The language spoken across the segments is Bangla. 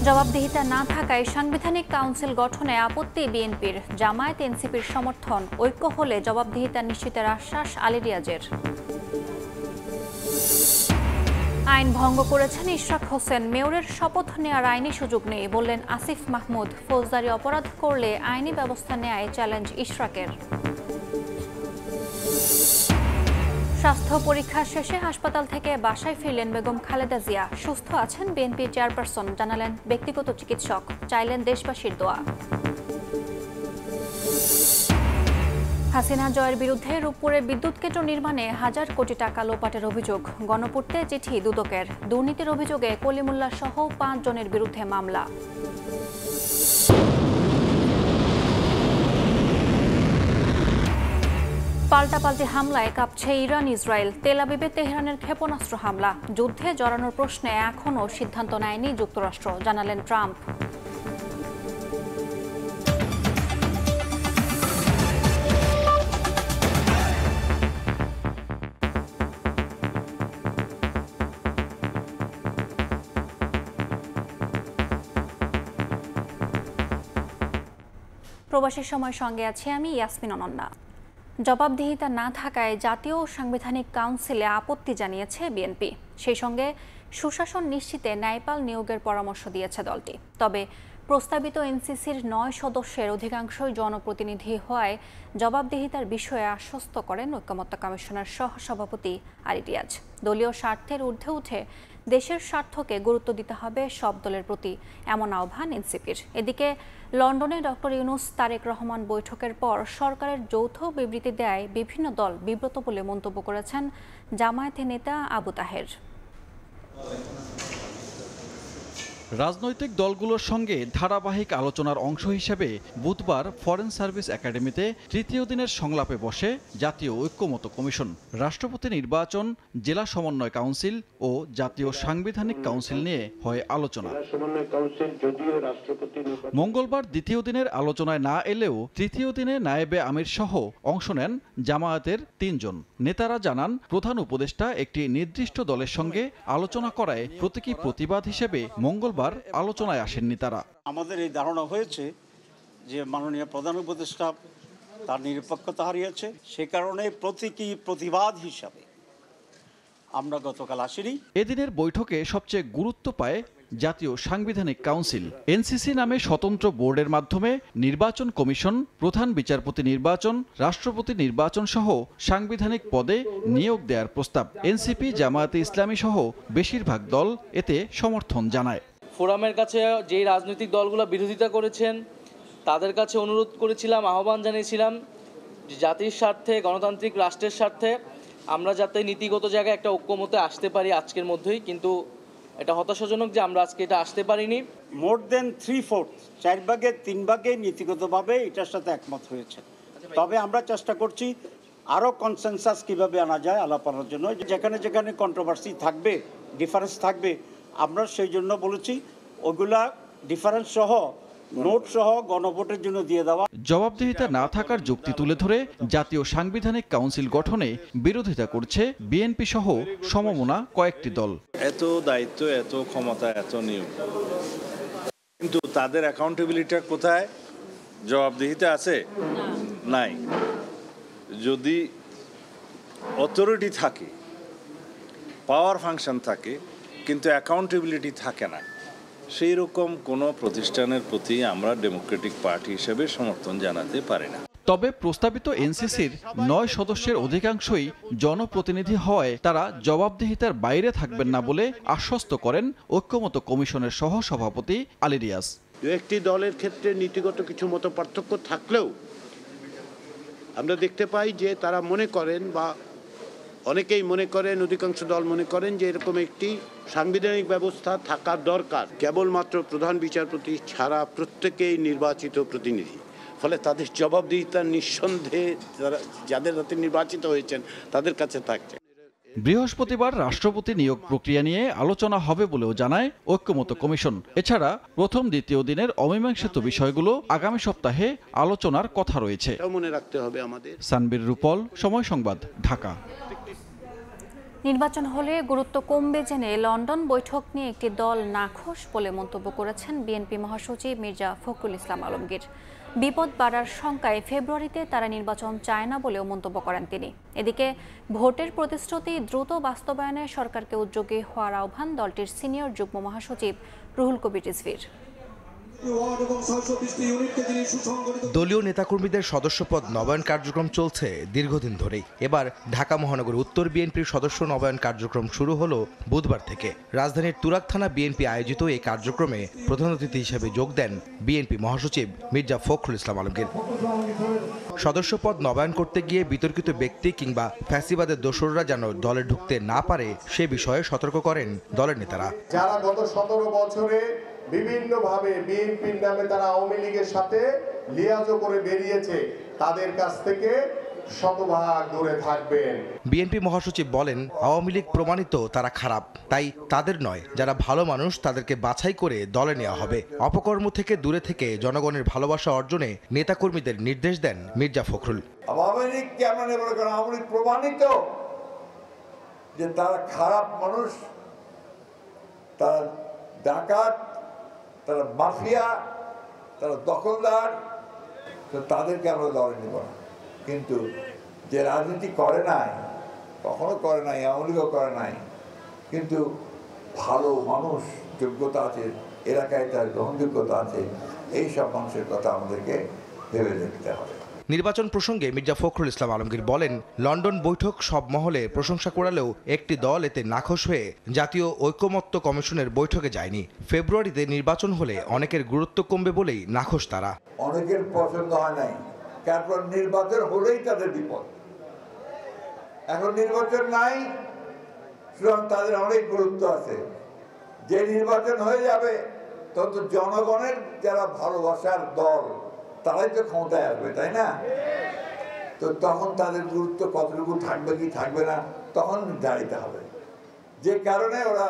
জবাবদিহিতা না থাকায় সাংবিধানিক কাউন্সিল গঠনে আপত্তি বিএনপির। জামায়াত এনসিপির সমর্থন, ঐক্য হলে জবাবদিহিতা নিশ্চিতের আশ্বাস আলী রিয়াজের। আইন ভঙ্গ করেছেন ইশরাক হোসেন, মেয়রের শপথ নেওয়ার আইনি সুযোগ নেই বললেন আসিফ মাহমুদ। ফৌজদারি অপরাধ করলে আইনি ব্যবস্থা নেয় চ্যালেঞ্জ ইশরাকের। স্বাস্থ্য পরীক্ষা শেষে হাসপাতাল থেকে বাসায় ফিরলেন বেগম খালেদা জিয়া। সুস্থ আছেন বিএনপি চেয়ারপারসন, জানালেন ব্যক্তিগত চিকিৎসক, চাইলেন দেশবাসীর দোয়া। হাসিনা জয়ের বিরুদ্ধে রূপপুরে বিদ্যুৎ কেন্দ্র নির্মাণে 1000 কোটি টাকা লোপাটের অভিযোগ। গণপূর্তে চিঠি দুদকের। দুর্নীতির অভিযোগে কলিমুল্লাহ সহ 5 জনের বিরুদ্ধে মামলা। পাল্টাপাল্টি হামলায় কাঁপছে ইরান ইসরায়েল। তেল আবিবে তেহরানের ক্ষেপণাস্ত্র হামলা। যুদ্ধে জড়ানোর প্রশ্নে এখনও সিদ্ধান্ত নেয়নি যুক্তরাষ্ট্র, জানালেন ট্রাম্প। প্রবাসীর সময় সঙ্গে আছি আমি ইয়াসমিন অনন্যা। জবাবদিহিতা না থাকায় জাতীয় সাংবিধানিক কাউন্সিলে আপত্তি জানিয়েছে বিএনপি। সেই সঙ্গে সুশাসন নিশ্চিতে ন্যায়পাল নিয়োগের পরামর্শ দিয়েছে দলটি। তবে প্রস্তাবিত এনসিসির 9 সদস্যের অধিকাংশই জনপ্রতিনিধি হওয়ায় জবাবদিহিতার বিষয়ে আশ্বস্ত করেন ঐকমত্য কমিশনের সহসভাপতি আলী রিয়াজ। দলীয় স্বার্থের ঊর্ধ্বে উঠে দেশের স্বার্থকে গুরুত্ব দিতে হবে সব দলের প্রতি, এমন আহ্বান এনসিপির। এদিকে লন্ডনে ডক্টর ইউনূস তারেক রহমান বৈঠকের পর সরকারের যৌথ বিবৃতি দেয় বিভিন্ন দল বিব্রত বলে মন্তব্য করেছেন জামায়াতের নেতা আবু তাহের। রাজনৈতিক দলগুলোর সঙ্গে ধারাবাহিক আলোচনার অংশ হিসেবে বুধবার ফরেন সার্ভিস একাডেমিতে তৃতীয় দিনের সংলাপে বসে জাতীয় ঐক্যমত্য কমিশন। রাষ্ট্রপতি নির্বাচন, জেলা সমন্বয় কাউন্সিল ও জাতীয় সাংবিধানিক কাউন্সিল নিয়ে হয় আলোচনা। মঙ্গলবার দ্বিতীয় দিনের আলোচনায় না এলেও তৃতীয় দিনে নায়েবে আমির সহ অংশ নেন জামায়াতের 3 জন। নেতারা জানান, প্রধান উপদেষ্টা একটি নির্দিষ্ট দলের সঙ্গে আলোচনা করায় প্রতীকী প্রতিবাদ হিসেবে মঙ্গলবার আলোচনায় আসেননি তারা। আমাদের এই ধারণা হয়েছে যে মাননীয় প্রধান উপদেষ্টা তার নিরপেক্ষতা হারিয়েছে, সে কারণে প্রতীকী প্রতিবাদ হিসাবে আমরা গতকাল আসিনি। এদিনের বৈঠকে সবচেয়ে গুরুত্ব পায় জাতীয় সাংবিধানিক কাউন্সিল। এনসিসি নামে স্বতন্ত্র বোর্ডের মাধ্যমে নির্বাচন কমিশন, প্রধান বিচারপতি নির্বাচন, রাষ্ট্রপতি নির্বাচন সহ সাংবিধানিক পদে নিয়োগ দেওয়ার প্রস্তাব। এনসিপি, জামায়াতে ইসলামী সহ বেশিরভাগ দল এতে সমর্থন জানায়। ফোরামের কাছে যেই রাজনৈতিক দলগুলো বিরোধিতা করেছেন তাদের কাছে অনুরোধ করেছিলাম, আহ্বান জানিয়েছিলাম যে জাতির স্বার্থে, গণতান্ত্রিক রাষ্ট্রের স্বার্থে আমরা যাতে নীতিগত জায়গায় একটা ঐক্যমতে আসতে পারি আজকের মধ্যেই। কিন্তু এটা হতাশাজনক যে আমরা আজকে এটা আসতে পারিনি। মোর দেন 3/4, 4 ভাগে 3 ভাগে নীতিগতভাবে এটার সাথে একমত হয়েছে। তবে আমরা চেষ্টা করছি আরও কনসেনসাস কিভাবে আনা যায় আলাপ করার জন্য। যেখানে যেখানে কন্ট্রোভার্সি থাকবে, ডিফারেন্স থাকবে, আমরা সেই জন্য বলেছি ওগুলা ডিফারেন্স সহ, নোট সহ গণভোটের জন্য দিয়ে দেওয়া। জবাবদিহিতা না থাকার যুক্তি তুলে ধরে জাতীয় সাংবিধানিক কাউন্সিল গঠনে বিরোধিতা করছে বিএনপি সহ সমমনা কয়েকটি দল। এত দায়িত্ব, এত ক্ষমতা, এত নিয়ম, কিন্তু তাদের অ্যাকাউন্টেবিলিটি কোথায়? জবাবদিহিতা আছে? নাই। যদি অথরিটি থাকে, পাওয়ার ফাংশন থাকে, কিন্তু অ্যাকাউন্টেবিলিটি থাকে না, সেই রকম কোনো প্রতিষ্ঠানের প্রতি আমরা ডেমোক্রেটিক পার্টি হিসেবে সমর্থন জানাতে পারি না। তবে প্রস্তাবিত এনসিসির 9 সদস্যের অধিকাংশই জনপ্রতিনিধি হওয়ায় তারা জবাবদিহিতার বাইরে থাকবেন না বলে আশ্বস্ত করেন ঐক্যমত্য কমিশনের সহসভাপতি আলী রিয়াজ। একটি দলের ক্ষেত্রে নীতিগত কিছু মত পার্থক্য থাকলেও আমরা দেখতে পাই যে তারা মনে করেন, বা অনেকেই মনে করেন, অধিকাংশ দল মনে করেন যে এরকম একটি সাংবিধানিক ব্যবস্থা থাকার দরকার। কেবলমাত্র প্রধান বিচারপতি ছাড়া প্রত্যেকেই নির্বাচিত প্রতিনিধি, ফলে তাদের জবাবদিহিতা নিঃসন্দেহে যাদের হাতে নির্বাচিত হয়েছেন তাদের কাছে থাকছে। বৃহস্পতিবার রাষ্ট্রপতি নিয়োগ প্রক্রিয়া নিয়ে আলোচনা হবে বলেও জানায় ঐক্যমত্য কমিশন। এছাড়া প্রথম দ্বিতীয় দিনের অমীমাংসিত বিষয়গুলো আগামী সপ্তাহে আলোচনার কথা রয়েছে। মনে রাখতে হবে আমাদের। সানবীর রূপল, সময় সংবাদ, ঢাকা। নির্বাচন হলে গুরুত্ব কমবে জেনে লন্ডন বৈঠক নিয়ে একটি দল নাখোশ বলে মন্তব্য করেছেন বিএনপি মহাসচিব মির্জা ফখরুল ইসলাম আলমগীর। বিপদ বাড়ার শঙ্কায় ফেব্রুয়ারিতে তারা নির্বাচন চায় না বলেও মন্তব্য করেন তিনি। এদিকে ভোটের প্রতিশ্রুতি দ্রুত বাস্তবায়নে সরকারকে উদ্যোগী হওয়ার আহ্বান দলটির সিনিয়র যুগ্ম মহাসচিব রুহুল কবির রিজভীর। দলীয় নেতাকর্মীদের সদস্যপদ নবায়ন কার্যক্রম চলছে দীর্ঘদিন ধরেই। এবার ঢাকা মহানগর উত্তর বিএনপির সদস্য নবায়ন কার্যক্রম শুরু হলো বুধবার থেকে। রাজধানীর তুরাগ থানা বিএনপি আয়োজিত এই কার্যক্রমে প্রধান অতিথি হিসেবে যোগ দেন বিএনপি মহাসচিব মির্জা ফখরুল ইসলাম আলমগীর। সদস্যপদ নবায়ন করতে গিয়ে বিতর্কিত ব্যক্তি কিংবা ফ্যাসিবাদের দোসররা যেন দলে ঢুকতে না পারে সে বিষয়ে সতর্ক করেন দলের নেতারা। যারা গত 17 বছরে বিভিন্নভাবে বিএনপির নামে তারা আওয়ামী লীগের সাথে লিয়াজো করে বেরিয়েছে, তাদের কাছ থেকে শতভাগ দূরে থাকবেন। বিএনপি মহাসচিব বলেন, আওয়ামী লীগ প্রমাণিত তারা খারাপ, তাই তাদের নয়, যারা ভালো মানুষ তাদেরকে বাছাই করে দলে নেওয়া হবে। অপকর্ম থেকে দূরে থেকে জনগণের ভালোবাসা অর্জনে নেতাকর্মীদের নির্দেশ দেন মির্জা ফখরুল। আওয়ামী লীগ কেমন বলে, কারণ আওয়ামী লীগ প্রমাণিত যে তারা খারাপ মানুষ, তারা ডাকাত, তারা মাফিয়া, তারা দখলদার, তো তাদেরকে আমরা দলে নেব না। কিন্তু যে রাজনীতি করে নাই, কখনো করে নাই, আওয়ামী লীগও করে নাই, কিন্তু ভালো মানুষ, যোগ্যতা আছে, এলাকায় তার গ্রহণযোগ্যতা আছে, এই সব মানুষের কথা আমাদেরকে ভেবে দেখতে হবে। নির্বাচন প্রসঙ্গে মির্জা ফখরুল ইসলাম আলমগীর বলেন, লন্ডন বৈঠক সব মহলে প্রশংসা করালেও একটি দল এতে নাখোশ হয়ে জাতীয় ঐকমত্য কমিশনের বৈঠকে যায়নি। ফেব্রুয়ারিতে নির্বাচন হলে অনেকের গুরুত্ব কমবে বলেই নাখোশ তারা। অনেকের পছন্দ হয় নাই, তারপর নির্বাচন হলেই তাদের বিপদ। এখন নির্বাচন নাই, সুতরাং তাদের অনেক গুরুত্ব আছে। যে নির্বাচন হয়ে যাবে তত জনগণের যারা ভালোবাসার দল তারাই তো ক্ষমতায় আসবে, তাই না? তো তখন তাদের গুরুত্ব কতটুকু থাকবে কি থাকবে না তখন দাঁড়িতে হবে। যে কারণে ওরা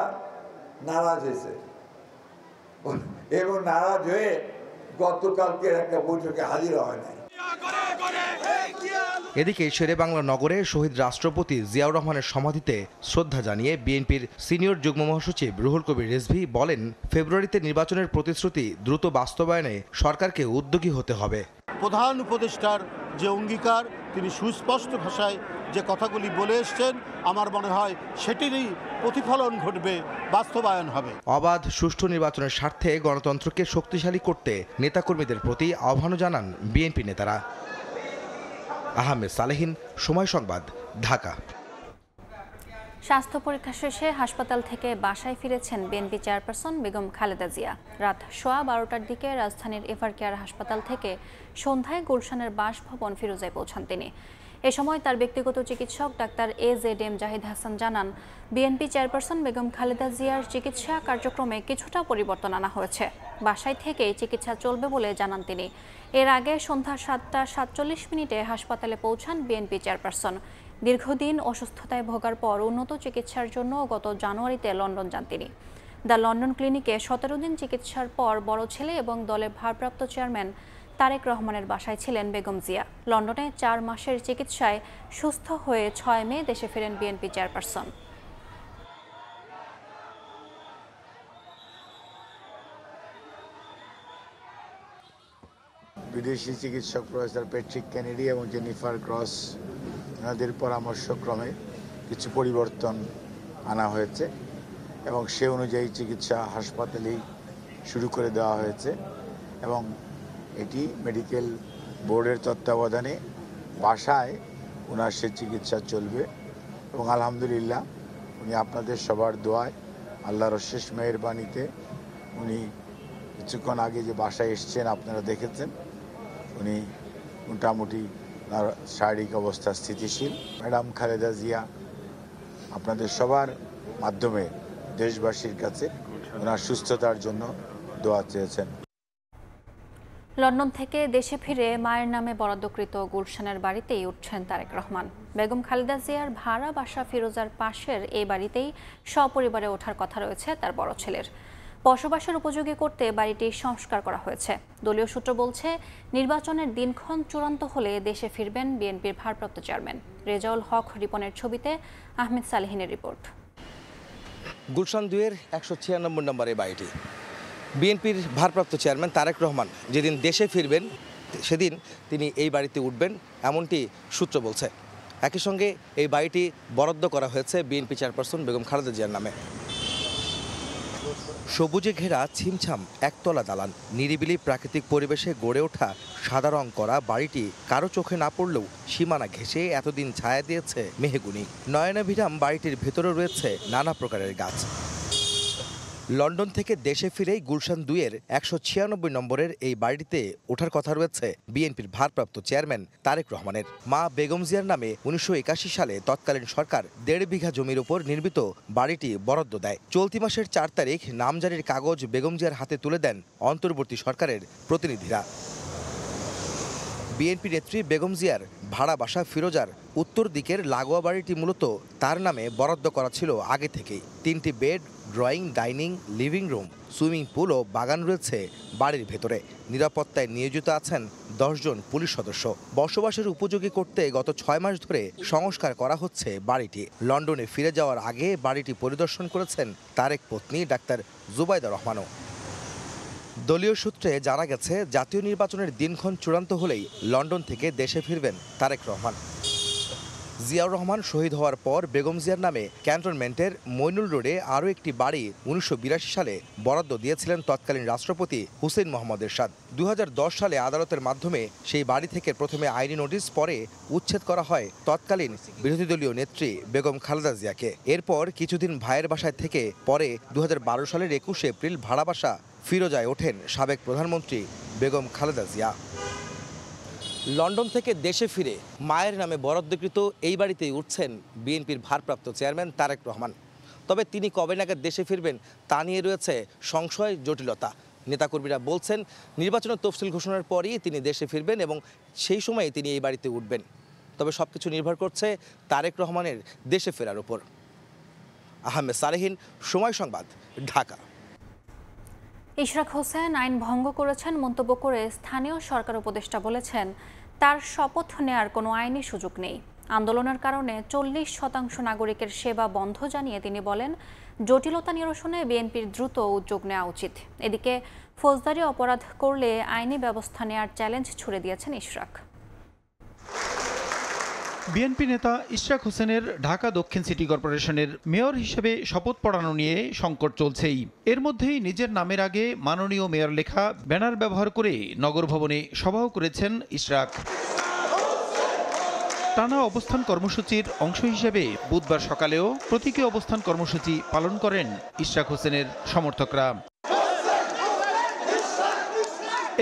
নারাজ হয়েছে এবং নারাজ হয়ে গতকালকের একটা বৈঠকে হাজির হয় নাই। এদিকে শেরেবাংলা নগরে শহীদ রাষ্ট্রপতি জিয়াউর রহমানের সমাধিতে শ্রদ্ধা জানিয়ে বিএনপির সিনিয়র যুগ্ম মহাসচিব রুহুল কবির রিজভী বলেন, ফেব্রুয়ারিতে নির্বাচনের প্রতিশ্রুতি দ্রুত বাস্তবায়নে সরকারকে উদ্যোগী হতে হবে। প্রধান উপদেষ্টার যে অঙ্গীকার, তিনি সুস্পষ্ট ভাষায় যে কথাগুলি বলে এসছেন, আমার মনে হয় সেটিরই প্রতিফলন ঘটবে, বাস্তবায়ন হবে। অবাধ সুষ্ঠু নির্বাচনের স্বার্থে গণতন্ত্রকে শক্তিশালী করতে নেতাকর্মীদের প্রতি আহ্বানও জানান বিএনপি নেতারা। আহমেদ সালেহিন, সময় সংবাদ, ঢাকা। স্বাস্থ্য পরীক্ষা শেষে হাসপাতাল থেকে বাসায় ফিরেছেন বিএনপি চেয়ারপারসন বেগম খালেদা জিয়া। রাত 12:15টার দিকে রাজধানীর এভারকেয়ার হাসপাতাল থেকে সন্ধ্যায় গুলশানের বাসভবন ফিরোজায় পৌঁছান তিনি। এ সময় তার ব্যক্তিগত চিকিৎসক ডাক্তার AZM জাহিদ হাসান জানান, বিএনপি চেয়ারপারসন বেগম খালেদা জিয়ার চিকিৎসা কার্যক্রমে কিছুটা পরিবর্তন আনা হয়েছে। বাসায় থেকেই চিকিৎসা চলবে বলে জানান তিনি। এর আগে সন্ধ্যা 7:47 হাসপাতালে পৌঁছান বিএনপি চেয়ারপারসন। দীর্ঘদিন অসুস্থতায় ভোগার পর উন্নত চিকিৎসার জন্য গত জানুয়ারিতে লন্ডন যান তিনি। দ্য লন্ডন ক্লিনিকে 17 দিন চিকিৎসার পর বড় ছেলে এবং দলের ভারপ্রাপ্ত চেয়ারম্যান তারেক রহমানের বাসায় ছিলেন বেগম জিয়া। লন্ডনে 4 মাসের চিকিৎসায় সুস্থ হয়ে 6 মে দেশে ফেরেন বিএনপি চেয়ারপারসন। বিদেশি চিকিৎসক প্রফেসর প্যাট্রিক কেনেডি এবং জেনিফার ক্রস ওনাদের পরামর্শক্রমে কিছু পরিবর্তন আনা হয়েছে এবং সে অনুযায়ী চিকিৎসা হাসপাতালেই শুরু করে দেওয়া হয়েছে এবং এটি মেডিকেল বোর্ডের তত্ত্বাবধানে বাসায় ওনার সে চিকিৎসা চলবে এবং আলহামদুলিল্লাহ উনি আপনাদের সবার দোয়ায় আল্লাহর অশেষ মেহেরবানিতে উনি কিছুক্ষণ আগে যে বাসায় এসছেন আপনারা দেখেছেন, উনি মোটামুটি তার শারীরিক অবস্থা স্থিতিশীল। ম্যাডাম খালেদা জিয়া আপনাদের সবার মাধ্যমে দেশবাসীর কাছে ওনার সুস্থতার জন্য দোয়া চেয়েছেন। লন্ডন থেকে দেশে ফিরে মায়ের নামে বরাদ্দকৃত গুলশানের বাড়িতেই উঠছেন তারেক রহমান। বেগম খালেদা জিয়ার ভাড়া বাসা ফিরোজার পাশের এই বাড়িতেই সপরিবারে ওঠার কথা রয়েছে তার বড় ছেলের। বসবাসের উপযোগী করতে বাড়িটি সংস্কার করা হয়েছে। দলীয় সূত্র বলছে, নির্বাচনের দিনক্ষণ চূড়ান্ত হলে দেশে ফিরবেন বিএনপির ভারপ্রাপ্ত চেয়ারম্যান। রেজাউল হক রিপনের ছবিতে আহমেদ সালেহিনের রিপোর্ট। গুলশান 2-এর 196 নম্বরের বাড়িটি। বিএনপির ভারপ্রাপ্ত চেয়ারম্যান তারেক রহমান যেদিন দেশে ফিরবেন সেদিন তিনি এই বাড়িতে উঠবেন, এমনটি সূত্র বলছে। একই সঙ্গে এই বাড়িটি বরাদ্দ করা হয়েছে বিএনপি চেয়ারপারসন বেগম খালেদা জিয়ার নামে। সবুজে ঘেরা ছিমছাম একতলা দালান, নিরিবিলি প্রাকৃতিক পরিবেশে গড়ে ওঠা সাদা রং করা বাড়িটি কারো চোখে না পড়লেও সীমানা ঘেঁষে এতদিন ছায়া দিয়েছে মেহগুনি। নয়নাভিরাম বাড়িটির ভেতরে রয়েছে নানা প্রকারের গাছ। লন্ডন থেকে দেশে ফিরেই গুলশান 2-এর 196 নম্বরের এই বাড়িতে ওঠার কথা রয়েছে বিএনপির ভারপ্রাপ্ত চেয়ারম্যান তারেক রহমানের। মা বেগম জিয়ার নামে 1981 সালে তৎকালীন সরকার 1.5 বিঘা জমির উপর নির্মিত বাড়িটি বরাদ্দ দেয়। চলতি মাসের 4 তারিখ নামজারির কাগজ বেগম জিয়ার হাতে তুলে দেন অন্তর্বর্তী সরকারের প্রতিনিধিরা। বিএনপি নেত্রী বেগম জিয়ার ভাড়া বাসা ফিরোজার উত্তর দিকের লাগোয়া বাড়িটি মূলত তার নামে বরাদ্দ করা ছিল আগে থেকেই। 3টি bed, drawing, dining, living room, swimming pool ও বাগান রয়েছে বাড়ির ভেতরে। নিরাপত্তায় নিয়োজিত আছেন 10 জন পুলিশ সদস্য। বসবাসের উপযোগী করতে গত 6 মাস ধরে সংস্কার করা হচ্ছে বাড়িটি। লন্ডনে ফিরে যাওয়ার আগে বাড়িটি পরিদর্শন করেছেন তারেক পত্নী ডাক্তার জুবাইদা রহমানও। দলীয় সূত্রে জানা গেছে, জাতীয় নির্বাচনের দিনক্ষণ চূড়ান্ত হলেই লন্ডন থেকে দেশে ফিরবেন তারেক রহমান। জিয়াউর রহমান শহীদ হওয়ার পর বেগম জিয়ার নামে ক্যান্টনমেন্টের মইনুল রোডে আরও একটি বাড়ি 1982 সালে বরাদ্দ দিয়েছিলেন তৎকালীন রাষ্ট্রপতি হুসেইন মোহাম্মদ এরশাদ। 2010 সালে আদালতের মাধ্যমে সেই বাড়ি থেকে প্রথমে আইনি নোটিশ, পরে উচ্ছেদ করা হয় তৎকালীন বিরোধী দলীয় নেত্রী বেগম খালেদা জিয়াকে। এরপর কিছুদিন ভাইয়ের বাসায় থেকে পরে 2012 সালের 21 এপ্রিল ভাড়া বাসা ফিরোজায় ওঠেন সাবেক প্রধানমন্ত্রী বেগম খালেদা জিয়া। লন্ডন থেকে দেশে ফিরে মায়ের নামে বরাদ্দকৃত এই বাড়িতেই উঠছেন বিএনপির ভারপ্রাপ্ত চেয়ারম্যান তারেক রহমান। তবে তিনি কবে নাগাদ দেশে ফিরবেন তা নিয়ে রয়েছে সংশয়, জটিলতা। নেতাকর্মীরা বলছেন, নির্বাচনের তফসিল ঘোষণার পরই তিনি দেশে ফিরবেন এবং সেই সময়ে তিনি এই বাড়িতে উঠবেন। তবে সবকিছু নির্ভর করছে তারেক রহমানের দেশে ফেরার উপর। আহমেদ সালেহিন, সময় সংবাদ, ঢাকা। ইশরাক হোসেন আইন ভঙ্গ করেছেন মন্তব্য করে স্থানীয় সরকার উপদেষ্টা বলেছেন, তার শপথ নেয়ার কোনো আইনি সুযোগ নেই। আন্দোলনের কারণে 40% নাগরিকের সেবা বন্ধ জানিয়ে তিনি বলেন, জটিলতা নিরসনে বিএনপির দ্রুত উদ্যোগ নেওয়া উচিত। এদিকে ফৌজদারি অপরাধ করলে আইনি ব্যবস্থা নেয়ার চ্যালেঞ্জ ছুড়ে দিয়েছেন ইশরাক। বিএনপি নেতা ইশরাক হোসেনের ঢাকা দক্ষিণ সিটি কর্পোরেশনের মেয়র হিসেবে শপথ পড়ানো নিয়ে সংকট চলছেই। এর মধ্যেই নিজের নামের আগে মাননীয় মেয়র লেখা ব্যানার ব্যবহার করে নগর ভবনে সভাও করেছেন ইশরাক। টানা অবস্থান কর্মসূচির অংশ হিসেবে বুধবার সকালেও প্রতীকী অবস্থান কর্মসূচি পালন করেন ইশরাক হোসেনের সমর্থকরা।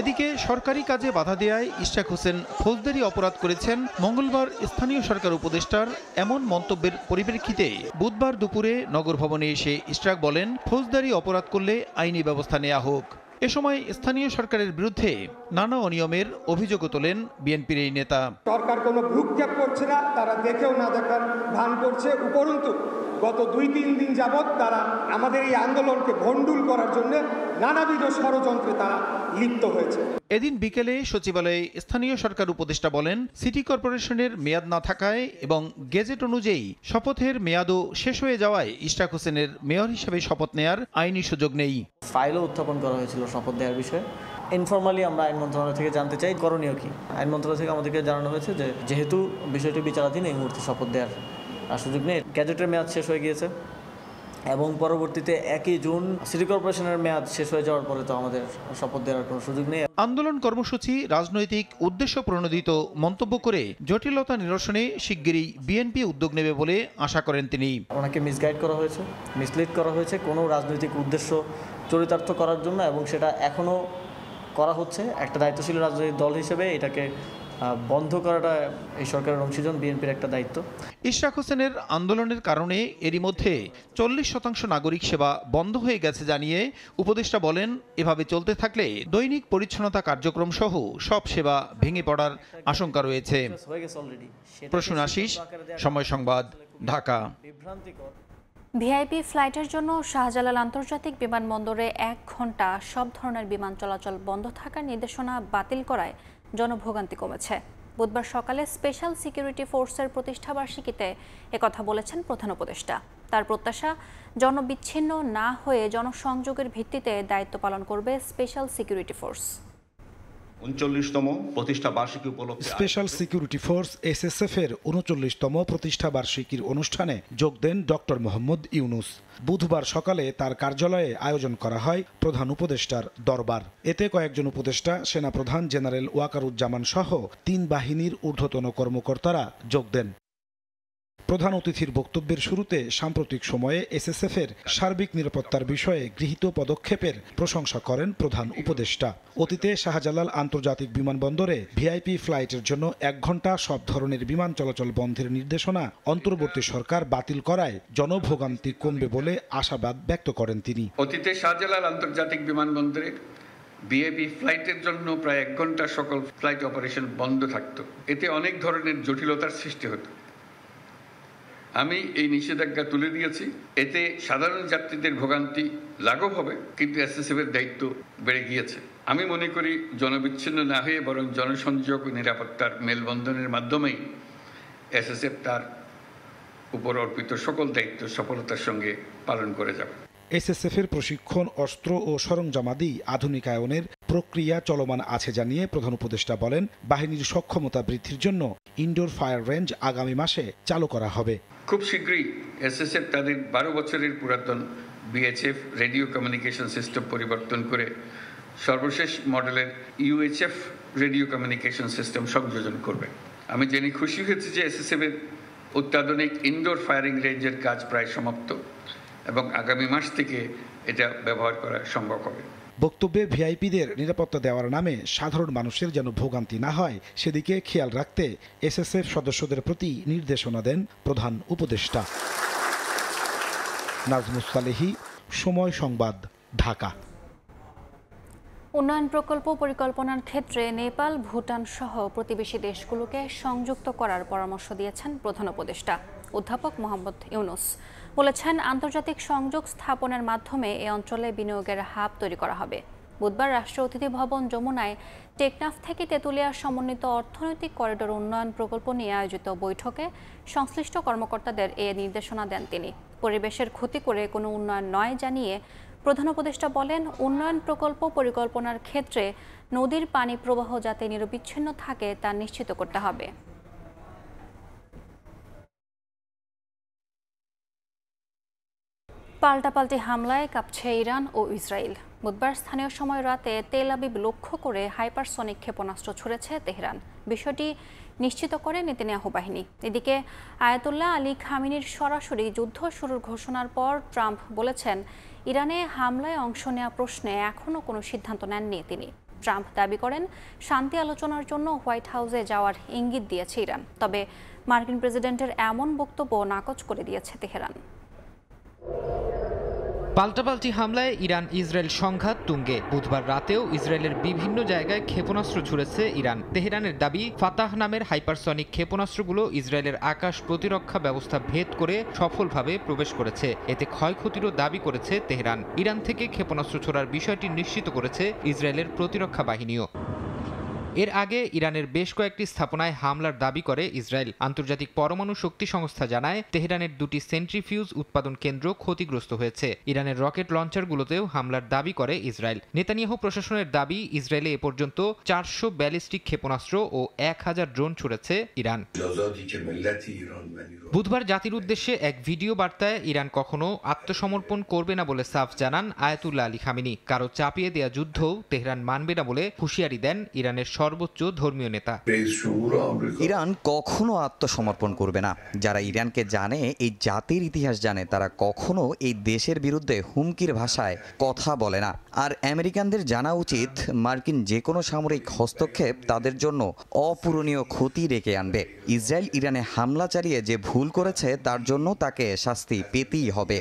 এদিকে সরকারি কাজে বাধা দেয়ায় ইশরাক হোসেন ফৌজদারি অপরাধ করেছেন মঙ্গলবার স্থানীয় সরকার উপদেষ্টার এমন মন্তব্যের পরিপ্রেক্ষিতে বুধবার দুপুরে নগর ভবনে এসে ইশরাক বলেন, ফৌজদারি অপরাধ করলে আইনি ব্যবস্থা নেওয়া হোক। এ সময় স্থানীয় সরকারের বিরুদ্ধে নানা অনিয়মের অভিযোগও তোলেন বিএনপির এই নেতা। সরকার কোনো ভ্রুক্ষেপ করছে না, তারা দেখেও না দেখার ভান করছে। উপরন্তু গত 2-3 দিন যাবৎ তারা আমাদের এই আন্দোলনকে ভণ্ডুল করার জন্য নানাবিধ ষড়যন্ত্রে তারা লিপ্ত হয়েছে। এদিন বিকেলে সচিবালয়ে স্থানীয় সরকার উপদেষ্টা বলেন, সিটি কর্পোরেশনের মেয়াদ না থাকায় এবং গেজেট অনুযায়ী শপথের মেয়াদও শেষ হয়ে যাওয়ায় ইশরাক হোসেনের মেয়র হিসেবে শপথ নেয়ার আইনি সুযোগ নেই। ফাইলও উত্থাপন করা হয়েছিল শপথ দেওয়ার বিষয়ে। ইনফরমালি আমরা আইন মন্ত্রণালয় থেকে জানতে চাই করণীয় কি। আইন মন্ত্রণালয় থেকে আমাদেরকে জানানো হয়েছে যে যেহেতু বিষয়টি বিচারাধীন, এই মুহূর্তে শপথ দেওয়ার সুযোগ নেই। গ্যাজেটের মেয়াদ শেষ হয়ে গিয়েছে এবং পরবর্তীতে 1 জুন সিটি কর্পোরেশনের মেয়াদ শেষ হয়ে যাওয়ার পরে তো আমাদের শপথ দেওয়ার কোনো সুযোগ নেই। আন্দোলন কর্মসূচি রাজনৈতিক উদ্দেশ্য প্রণোদিত মন্তব্য করে জটিলতা নিরসনে শিগগিরই বিএনপি উদ্যোগ নেবে বলে আশা করেন তিনি। ওনাকে মিসগাইড করা হয়েছে, মিসলিড করা হয়েছে কোনো রাজনৈতিক উদ্দেশ্য চরিতার্থ করার জন্য, এবং সেটা এখনও করা হচ্ছে। একটা দায়িত্বশীল রাজনৈতিক দল হিসেবে এটাকে বন্ধ করাটা এই সরকারের অংশীজন বিএনপির একটা দায়িত্ব। ইশরাক হোসেনের আন্দোলনের কারণে এরই মধ্যে 40% নাগরিক সেবা বন্ধ হয়ে গেছে জানিয়ে উপদেষ্টা বলেন, এভাবে চলতে থাকলে দৈনিক পরিচ্ছন্নতা কার্যক্রম সহ সব সেবা ভেঙে পড়ার আশঙ্কা রয়েছে। প্রসূন আশিস, সময় সংবাদ, ঢাকা। ভিআইপি ফ্লাইটের জন্য শাহজালাল আন্তর্জাতিক বিমানবন্দরে 1 ঘন্টা সব ধরনের বিমান চলাচল বন্ধ থাকার নির্দেশনা বাতিল করায় জনভোগান্তি কমেছে। বুধবার সকালে স্পেশাল সিকিউরিটি ফোর্সের প্রতিষ্ঠাবার্ষিকীতে একথা বলেছেন প্রধান উপদেষ্টা। তার প্রত্যাশা, জনবিচ্ছিন্ন না হয়ে জনসংযোগের ভিত্তিতে দায়িত্ব পালন করবে স্পেশাল সিকিউরিটি ফোর্স। 39তম প্রতিষ্ঠা বার্ষিকী উপলক্ষে স্পেশাল সিকিউরিটি ফোর্স এসএসএফ এর 39তম প্রতিষ্ঠা বার্ষিকীর অনুষ্ঠানে যোগ দেন ডক্টর মোহাম্মদ ইউনুস। বুধবার সকালে তার কার্যালয়ে আয়োজন করা হয় প্রধান উপদেষ্টার দরবার। এতে কয়েকজন উপদেষ্টা, সেনাপ্রধান জেনারেল ওয়াকারুজ্জামান সহ 3 বাহিনীর ঊর্ধ্বতন কর্মকর্তারা যোগ দেন। প্রধান অতিথির বক্তব্যের শুরুতে সাম্প্রতিক সময়ে এসএসএফ এর সার্বিক নিরাপত্তার বিষয়ে গৃহীত পদক্ষেপের প্রশংসা করেন প্রধান উপদেষ্টা। অতীতে শাহজালাল আন্তর্জাতিক বিমানবন্দরে ভিআইপি ফ্লাইটের জন্য 1 ঘন্টা সব ধরনের বিমান চলাচল বন্ধের নির্দেশনা অন্তর্বর্তী সরকার বাতিল করায় জনভোগান্তি কমবে বলে আশাবাদ ব্যক্ত করেন তিনি। অতীতে শাহজালাল আন্তর্জাতিক বিমানবন্দরে ভিআইপি ফ্লাইটের জন্য প্রায় 1 ঘন্টা সকল ফ্লাইট অপারেশন বন্ধ থাকত। এতে অনেক ধরনের জটিলতার সৃষ্টি হতো। আমি এই নিষেধাজ্ঞা তুলে দিয়েছি। এতে সাধারণ যাত্রীদের ভোগান্তি লাঘব হবে, কিন্তু এসএসএফ এর দায়িত্ব বেড়ে গিয়েছে। আমি মনে করি জনবিচ্ছিন্ন না হয়ে বরং জনসংযোগ ও নিরাপত্তার মেলবন্ধনের মাধ্যমেই এসএসএফ তার উপর অর্পিত সকল দায়িত্ব সফলতার সঙ্গে পালন করে যাবে। এসএসএফ এর প্রশিক্ষণ, অস্ত্র ও সরঞ্জামাদি আধুনিকায়নের প্রক্রিয়া চলমান আছে জানিয়ে প্রধান উপদেষ্টা বলেন, বাহিনীর সক্ষমতা বৃদ্ধির জন্য ইনডোর ফায়ার রেঞ্জ আগামী মাসে চালু করা হবে। খুব শীঘ্রই এসএসএফ তাদের 12 বছরের পুরাতন বিএইচএফ রেডিও কমিউনিকেশন সিস্টেম পরিবর্তন করে সর্বশেষ মডেলের ইউএইচএফ রেডিও কমিউনিকেশন সিস্টেম সংযোজন করবে। আমি জেনে খুশি হয়েছি যে এসএসএফ এর অত্যাধুনিক ইনডোর ফায়ারিং রেঞ্জের কাজ প্রায় সমাপ্ত এবং আগামী মাস থেকে এটা ব্যবহার করা সম্ভব হবে। বক্তব্যে ভিআইপিদের নিরাপত্তা দেওয়ার নামে সাধারণ মানুষের যেন ভোগান্তি না হয় সেদিকে খেয়াল রাখতে এসএসএফ সদস্যদের প্রতি নির্দেশনা দেন প্রধান উপদেষ্টা। নাজমুস সালেহী, সময় সংবাদ, ঢাকা। উন্নয়ন প্রকল্প পরিকল্পনার ক্ষেত্রে নেপাল, ভুটান সহ প্রতিবেশী দেশগুলোকে সংযুক্ত করার পরামর্শ দিয়েছেন প্রধান উপদেষ্টা অধ্যাপক মোহাম্মদ ইউনুস। বলেছেন, আন্তর্জাতিক সংযোগ স্থাপনের মাধ্যমে এ অঞ্চলে বিনিয়োগের হাব তৈরি করা হবে। বুধবার রাষ্ট্রীয় অতিথি ভবন যমুনায় টেকনাফ থেকে তেঁতুলিয়ার সমন্বিত অর্থনৈতিক করিডোর উন্নয়ন প্রকল্প নিয়ে আয়োজিত বৈঠকে সংশ্লিষ্ট কর্মকর্তাদের এ নির্দেশনা দেন তিনি। পরিবেশের ক্ষতি করে কোনো উন্নয়ন নয় জানিয়ে প্রধান উপদেষ্টা বলেন, উন্নয়ন প্রকল্প পরিকল্পনার ক্ষেত্রে নদীর পানি প্রবাহ যাতে নিরবিচ্ছিন্ন থাকে তা নিশ্চিত করতে হবে। পাল্টাপাল্টি হামলায় কাঁপছে ইরান ও ইসরায়েল। বুধবার স্থানীয় সময় রাতে তেল আবিব লক্ষ্য করে হাইপারসনিক ক্ষেপণাস্ত্র ছুড়েছে তেহরান। বিষয়টি নিশ্চিত করে নেতানিয়াহু বাহিনী। এদিকে আয়াতুল্লাহ আলী খামেনির সরাসরি যুদ্ধ শুরুর ঘোষণার পর ট্রাম্প বলেছেন, ইরানে হামলায় অংশ নেওয়া প্রশ্নে এখনও কোনো সিদ্ধান্ত নেননি তিনি। ট্রাম্প দাবি করেন, শান্তি আলোচনার জন্য হোয়াইট হাউসে যাওয়ার ইঙ্গিত দিয়েছে ইরান। তবে মার্কিন প্রেসিডেন্টের এমন বক্তব্য নাকচ করে দিয়েছে তেহরান। পাল্টাপাল্টি হামলায় ইরান ইসরায়েল সংঘাত তুঙ্গে। বুধবার রাতেও ইসরায়েলের বিভিন্ন জায়গায় ক্ষেপণাস্ত্র ছুড়েছে ইরান। তেহরানের দাবি, ফাতাহ নামের হাইপারসনিক ক্ষেপণাস্ত্রগুলো ইসরায়েলের আকাশ প্রতিরক্ষা ব্যবস্থা ভেদ করে সফলভাবে প্রবেশ করেছে। এতে ক্ষয়ক্ষতিরও দাবি করেছে তেহরান। ইরান থেকে ক্ষেপণাস্ত্র ছোড়ার বিষয়টি নিশ্চিত করেছে ইসরায়েলের প্রতিরক্ষা বাহিনীও। এর আগে ইরানের বেশ কয়েকটি স্থাপনায় হামলার দাবি করে ইসরায়েল। আন্তর্জাতিক পরমাণু শক্তি সংস্থা জানায়, তেহরানের 2টি সেন্ট্রিফিউজ উৎপাদন কেন্দ্র ক্ষতিগ্রস্ত হয়েছে। ইরানের রকেট লঞ্চারগুলোতেও হামলার দাবি করে ইসরায়েল। নেতানিয়াহু প্রশাসনের দাবি, ইসরায়েলে এ পর্যন্ত 400 ব্যালিস্টিক ক্ষেপণাস্ত্র ও 1000 ড্রোন ছুড়েছে ইরান। বুধবার জাতির উদ্দেশ্যে এক ভিডিও বার্তায় ইরান কখনো আত্মসমর্পণ করবে না বলে সাফ জানান আয়াতুল্লাহ আলী খামেনি। কারো চাপিয়ে দেয়া যুদ্ধও তেহরান মানবে না বলে হুঁশিয়ারি দেন ইরানের সর্বোচ্চ ধর্মীয় নেতা। ইরান কখনো আত্মসমর্পণ করবে না। যারা ইরানকে জানে, এই জাতির ইতিহাস জানে, তারা কখনো এই দেশের বিরুদ্ধে হুমকির ভাষায় কথা বলে না। আর আমেরিকানদের জানা উচিত, মার্কিন যে কোনো সামরিক হস্তক্ষেপ তাদের জন্য অপূরণীয় ক্ষতি ডেকে আনবে। ইসরায়েল ইরানে হামলা চালিয়ে যে ভুল করেছে তার জন্য তাকে শাস্তি পেতেই হবে।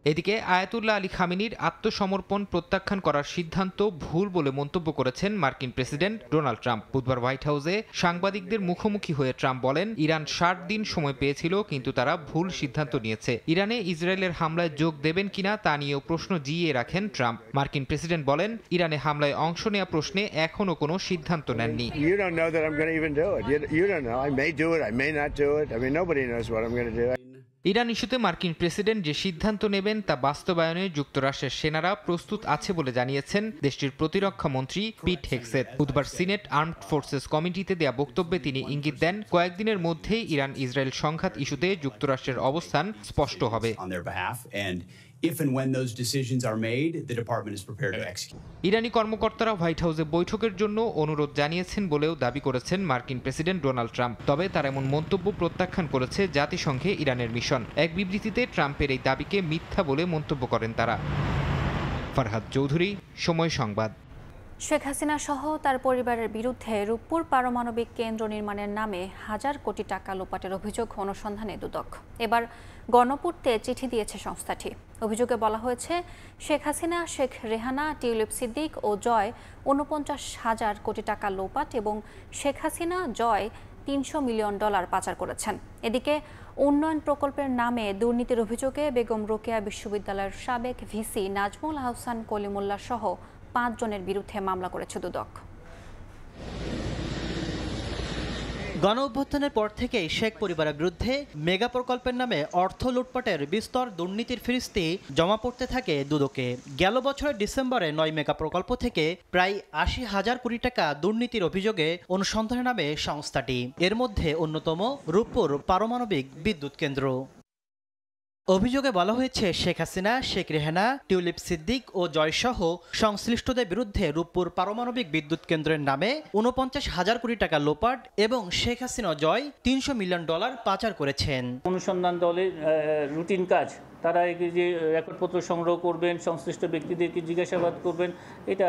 এদিকে আয়াতুল্লাহ আলী খামেনির আত্মসমর্পণ প্রত্যাখ্যান করার সিদ্ধান্ত ভুল বলে মন্তব্য করেছেন মার্কিন প্রেসিডেন্ট ডোনাল্ড ট্রাম্প। বুধবার হোয়াইট হাউসে সাংবাদিকদের মুখোমুখি হয়ে ট্রাম্প বলেন, ইরান 60 দিন সময় পেয়েছিল, কিন্তু তারা ভুল সিদ্ধান্ত নিয়েছে। ইরানে ইসরায়েলের হামলায় যোগ দেবেন কিনা তা নিয়েও প্রশ্ন জিইয়ে রাখেন ট্রাম্প। মার্কিন প্রেসিডেন্ট বলেন, ইরানে হামলায় অংশ নেওয়া প্রশ্নে এখনো কোনো সিদ্ধান্ত নেননি। ইরান ইস্যুতে মার্কিন প্রেসিডেন্ট যে সিদ্ধান্ত নেবেন তা বাস্তবায়নে যুক্তরাষ্ট্রের সেনারা প্রস্তুত আছে বলে জানিয়েছেন দেশটির প্রতিরক্ষা মন্ত্রী পিট হেগসেথ। বুধবার সিনেট আর্মড ফোর্সেস কমিটিতে দেয়া বক্তব্যে তিনি ইঙ্গিত দেন, কয়েকদিনের মধ্যেই ইরান ইসরায়েল সংঘাত ইস্যুতে যুক্তরাষ্ট্রের অবস্থান স্পষ্ট হবে। If and when those decisions are made, the department is prepared to execute. ইরানি কর্মকর্তারা হোয়াইট হাউসে বৈঠকের জন্য অনুরোধ জানিয়েছেন বলেও দাবি করেছেন মার্কিন প্রেসিডেন্ট ডোনাল্ড ট্রাম্প। তবে তার এমন মন্তব্য প্রত্যাখ্যান করেছে জাতিসংঘে ইরানের মিশন। এক বিবৃতিতে ট্রাম্পের এই দাবিকে মিথ্যা বলে মন্তব্য করেন তারা। ফরহাদ চৌধুরী, সময় সংবাদ। শেখ হাসিনা সহ তার পরিবারের বিরুদ্ধে রূপপুর পারমাণবিক কেন্দ্র নির্মাণের নামে হাজার কোটি টাকা লোপাটের অভিযোগ অনুসন্ধানে দুদক এবার গণপূর্তে চিঠি দিয়েছে সংস্থাটি। অভিযোগে বলা হয়েছে, শেখ হাসিনা, শেখ রেহানা, টিউলিপ সিদ্দিক ও জয় ৪৯,০০০ কোটি টাকা লোপাট এবং শেখ হাসিনা, জয় $৩০০ মিলিয়ন পাচার করেছেন। এদিকে উন্নয়ন প্রকল্পের নামে দুর্নীতির অভিযোগে বেগম রোকেয়া বিশ্ববিদ্যালয়ের সাবেক ভিসি নাজমুল আহসান কলিমুল্লাহ সহ 5 জনের বিরুদ্ধে মামলা করেছে দুদক। গণ অভ্যুত্থানের পর থেকেই শেখ পরিবারের বিরুদ্ধে মেগা প্রকল্পের নামে অর্থ লুটপাটের বিস্তর দুর্নীতির ফিরিস্তি জমা পড়তে থাকে দুদকে। গেল বছরের ডিসেম্বরে 9 মেগা প্রকল্প থেকে প্রায় ৮০,০০০ কোটি টাকা দুর্নীতির অভিযোগে অনুসন্ধানে নামে সংস্থাটি। এর মধ্যে অন্যতম রূপপুর পারমাণবিক বিদ্যুৎ কেন্দ্র। অভিযোগে বলা হয়েছে, শেখ হাসিনা, শেখ রেহানা, টিউলিপ সিদ্দিক ও জয়সহ সংশ্লিষ্টদের বিরুদ্ধে রূপপুর পারমাণবিক বিদ্যুৎ কেন্দ্রের নামে ৪৯,০০০ কোটি টাকা লোপাট এবং শেখ হাসিনা, জয় $৩০০ মিলিয়ন পাচার করেছেন। অনুসন্ধান দলের রুটিন কাজ, তারা যে রেকর্ডপত্র সংগ্রহ করবেন, সংশ্লিষ্ট ব্যক্তিদেরকে জিজ্ঞাসাবাদ করবেন, এটা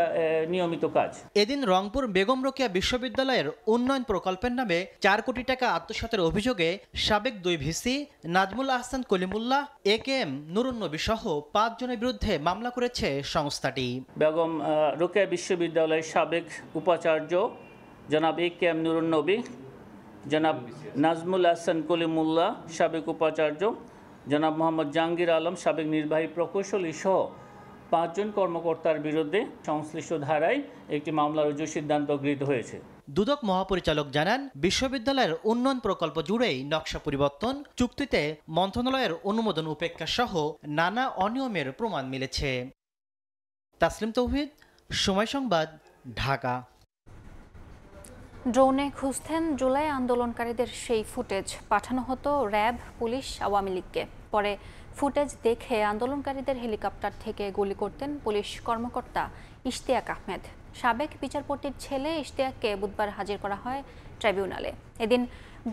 নিয়মিত কাজ। এদিন রংপুর বেগম রোকেয়া বিশ্ববিদ্যালয়ের উন্নয়ন প্রকল্পের নামে 4 কোটি টাকা আত্মসাতের অভিযোগে সাবেক 2 ভিসি নাজমুল আহসান কলিমুল্লাহ, AKM নুরুন নবী সহ 5 জনের বিরুদ্ধে মামলা করেছে সংস্থাটি। বেগম রোকেয়া বিশ্ববিদ্যালয়ের সাবেক উপাচার্য জনাব AKM নুরুন নবী, জনাব নাজমুল আহসান কলিমুল্লাহ সাবেক উপাচার্য, জনাব মোহাম্মদ জাহাঙ্গীর আলম সাবেক নির্বাহী প্রকৌশলী সহ 5 জন কর্মকর্তার বিরুদ্ধে সংশ্লিষ্ট ধারায় একটি মামলা রুজুর সিদ্ধান্ত গৃহীত হয়েছে। দুদক মহাপরিচালক জানান, বিশ্ববিদ্যালয়ের উন্নয়ন প্রকল্প জুড়েই নকশা পরিবর্তন, চুক্তিতে মন্ত্রণালয়ের অনুমোদন উপেক্ষা সহ নানা অনিয়মের প্রমাণ মিলেছে। তাসলিম তৌহিদ, সময় সংবাদ, ঢাকা। ড্রোনে খুঁজতেন জুলাই আন্দোলনকারীদের সেই ফুটেজ পাঠানো হতো র্যাব, পুলিশ, আওয়ামী লীগকে। পরে ফুটেজ দেখে আন্দোলনকারীদের হেলিকপ্টার থেকে গুলি করতেন পুলিশ কর্মকর্তা ইশতিয়াক আহমেদ। সাবেক বিচারপতির ছেলে ইশতিয়াককে বুধবার হাজির করা হয় ট্রাইব্যুনালে। এদিন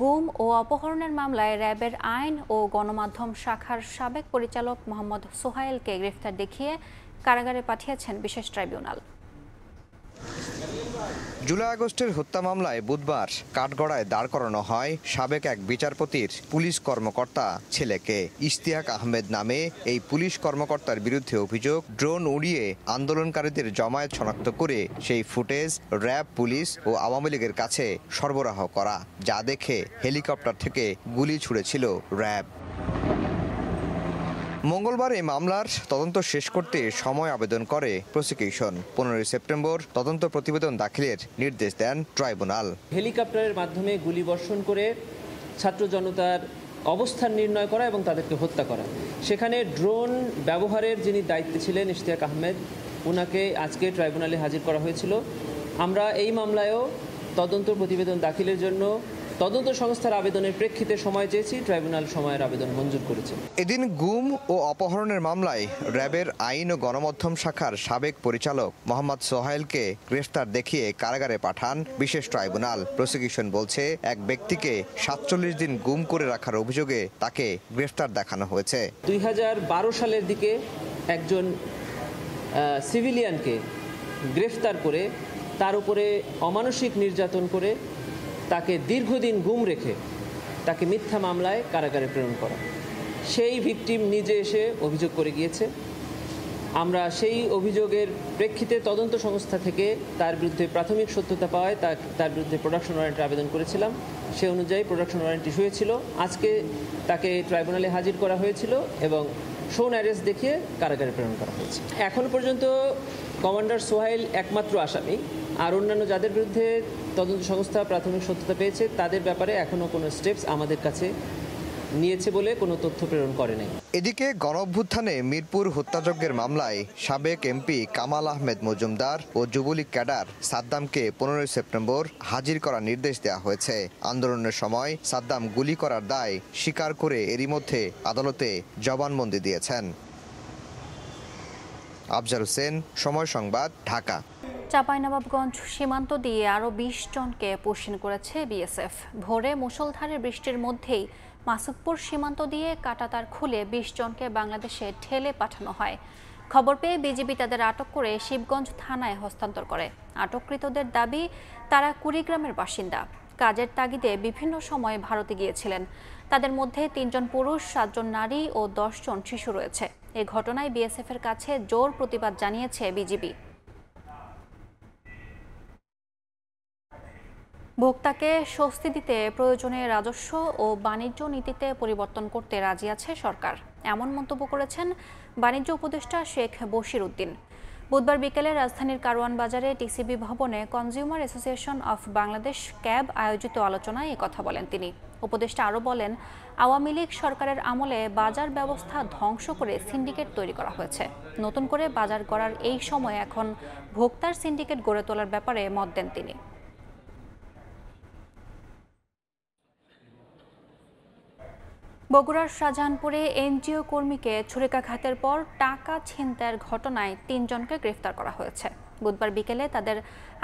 গুম ও অপহরণের মামলায় র্যাবের আইন ও গণমাধ্যম শাখার সাবেক পরিচালক মোহাম্মদ সোহাইলকে গ্রেফতার দেখিয়ে কারাগারে পাঠিয়েছেন বিশেষ ট্রাইব্যুনাল। জুলাই আগস্টের হত্যা মামলায় বুধবার কাঠগড়ায় দাঁড় করানো হয় সাবেক এক বিচারপতির পুলিশ কর্মকর্তা ছেলেকে। ইশতিয়াক আহমেদ নামে এই পুলিশ কর্মকর্তার বিরুদ্ধে অভিযোগ, ড্রোন উড়িয়ে আন্দোলনকারীদের জমায়েত শনাক্ত করে সেই ফুটেজ র্যাব, পুলিশ ও আওয়ামী লীগের কাছে সরবরাহ করা, যা দেখে হেলিকপ্টার থেকে গুলি ছুড়েছিল র্যাব। মঙ্গলবার এই মামলার তদন্ত শেষ করতে সময় আবেদন করে প্রসিকিউশন। 15 সেপ্টেম্বর তদন্ত প্রতিবেদন দাখিলের নির্দেশ দেন ট্রাইব্যুনাল। হেলিকপ্টারের মাধ্যমে গুলিবর্ষণ করে ছাত্র জনতার অবস্থান নির্ণয় করা এবং তাদেরকে হত্যা করা, সেখানে ড্রোন ব্যবহারের যিনি দায়িত্বে ছিলেন ইশতিয়াক আহমেদ, ওনাকে আজকে ট্রাইব্যুনালে হাজির করা হয়েছিল। আমরা এই মামলায়ও তদন্ত প্রতিবেদন দাখিলের জন্য তদন্ত সংস্থার আবেদনের প্রেক্ষিতে সময় চেয়েছি, ট্রাইব্যুনাল সময়ের আবেদন মঞ্জুর করেছে। এদিন গুম ও অপহরণের মামলায় র্যাবের আইন ও গণমাধ্যম শাখার সাবেক পরিচালক মোহাম্মদ সোহাইলকে গ্রেফতার দেখিয়ে কারাগারে পাঠান বিশেষ ট্রাইব্যুনাল। প্রসিকিউশন বলছে, এক ব্যক্তিকে 47 দিন গুম করে রাখার অভিযোগে তাকে গ্রেফতার দেখানো হয়েছে। 2012 সালের দিকে একজন সিভিলিয়ানকে গ্রেফতার করে তার উপরে অমানসিক নির্যাতন করে তাকে দীর্ঘদিন গুম রেখে তাকে মিথ্যা মামলায় কারাগারে প্রেরণ করা, সেই ভিকটিম নিজে এসে অভিযোগ করে গিয়েছে। আমরা সেই অভিযোগের প্রেক্ষিতে তদন্ত সংস্থা থেকে তার বিরুদ্ধে প্রাথমিক সত্যতা পাওয়ায় তার বিরুদ্ধে প্রোডাকশন ওয়ারেন্টের আবেদন করেছিলাম। সে অনুযায়ী প্রোডাকশন ওয়ারেন্ট ইস্যু হয়েছিল। আজকে তাকে ট্রাইব্যুনালে হাজির করা হয়েছিল এবং শোন অ্যারেস্ট দেখিয়ে কারাগারে প্রেরণ করা হয়েছে। এখনো পর্যন্ত কমান্ডার সোহাইল একমাত্র আসামি, আর অন্যান্য যাদের বিরুদ্ধে তদন্ত সংস্থা প্রাথমিক সত্যতা পেয়েছে তাদের ব্যাপারে এখনো কোনো স্টেপস আমাদের কাছে নিয়েছে বলে কোনো তথ্য প্রেরণ করে নাই। এদিকে গণঅভ্যুত্থানে মিরপুর হত্যাযজ্ঞের মামলায় সাবেক এমপি কামাল আহমেদ মজুমদার ও যুবলীগ ক্যাডার সাদ্দামকে 15 সেপ্টেম্বর হাজির করার নির্দেশ দেওয়া হয়েছে। আন্দোলনের সময় সাদ্দাম গুলি করার দায় স্বীকার করে এরই মধ্যে আদালতে জবানবন্দি দিয়েছেন। আফজাল হোসেন, সময় সংবাদ, ঢাকা। চাঁপাইনবাবগঞ্জ সীমান্ত দিয়ে আরও 20 জনকে পুশিন করেছে বিএসএফ। ভোরে মুষলধারে বৃষ্টির মধ্যেই মাসুদপুর সীমান্ত দিয়ে কাঁটাতার খুলে 20 জনকে বাংলাদেশে ঠেলে পাঠানো হয়। খবর পেয়ে বিজিবি তাদের আটক করে শিবগঞ্জ থানায় হস্তান্তর করে। আটককৃতদের দাবি তারা কুড়িগ্রামের বাসিন্দা, কাজের তাগিদে বিভিন্ন সময়ে ভারতে গিয়েছিলেন। তাদের মধ্যে 3 জন পুরুষ, 7 জন নারী ও 10 জন শিশু রয়েছে। এই ঘটনায় বিএসএফের কাছে জোর প্রতিবাদ জানিয়েছে বিজিবি। ভোক্তাকে স্বস্তি দিতে প্রয়োজনে রাজস্ব ও বাণিজ্য নীতিতে পরিবর্তন করতে রাজি আছে সরকার, এমন মন্তব্য করেছেন বাণিজ্য উপদেষ্টা শেখ বশির উদ্দিন। বুধবার বিকেলে রাজধানীর কারওয়ান বাজারে টিসিবি ভবনে consumer association of Bangladesh cab আয়োজিত আলোচনায় এ কথা বলেন তিনি। উপদেষ্টা আরও বলেন, আওয়ামী লীগ সরকারের আমলে বাজার ব্যবস্থা ধ্বংস করে সিন্ডিকেট তৈরি করা হয়েছে। নতুন করে বাজার গড়ার এই সময় এখন ভোক্তার সিন্ডিকেট গড়ে তোলার ব্যাপারে মত দেন তিনি। বগুড়ার শাহজাহানপুরে এনজিও কর্মীকে ছুরিকাঘাতের পর টাকা ছিনতাইয়ের ঘটনায় 3 জনকে গ্রেফতার করা হয়েছে। বুধবার বিকেলে তাদের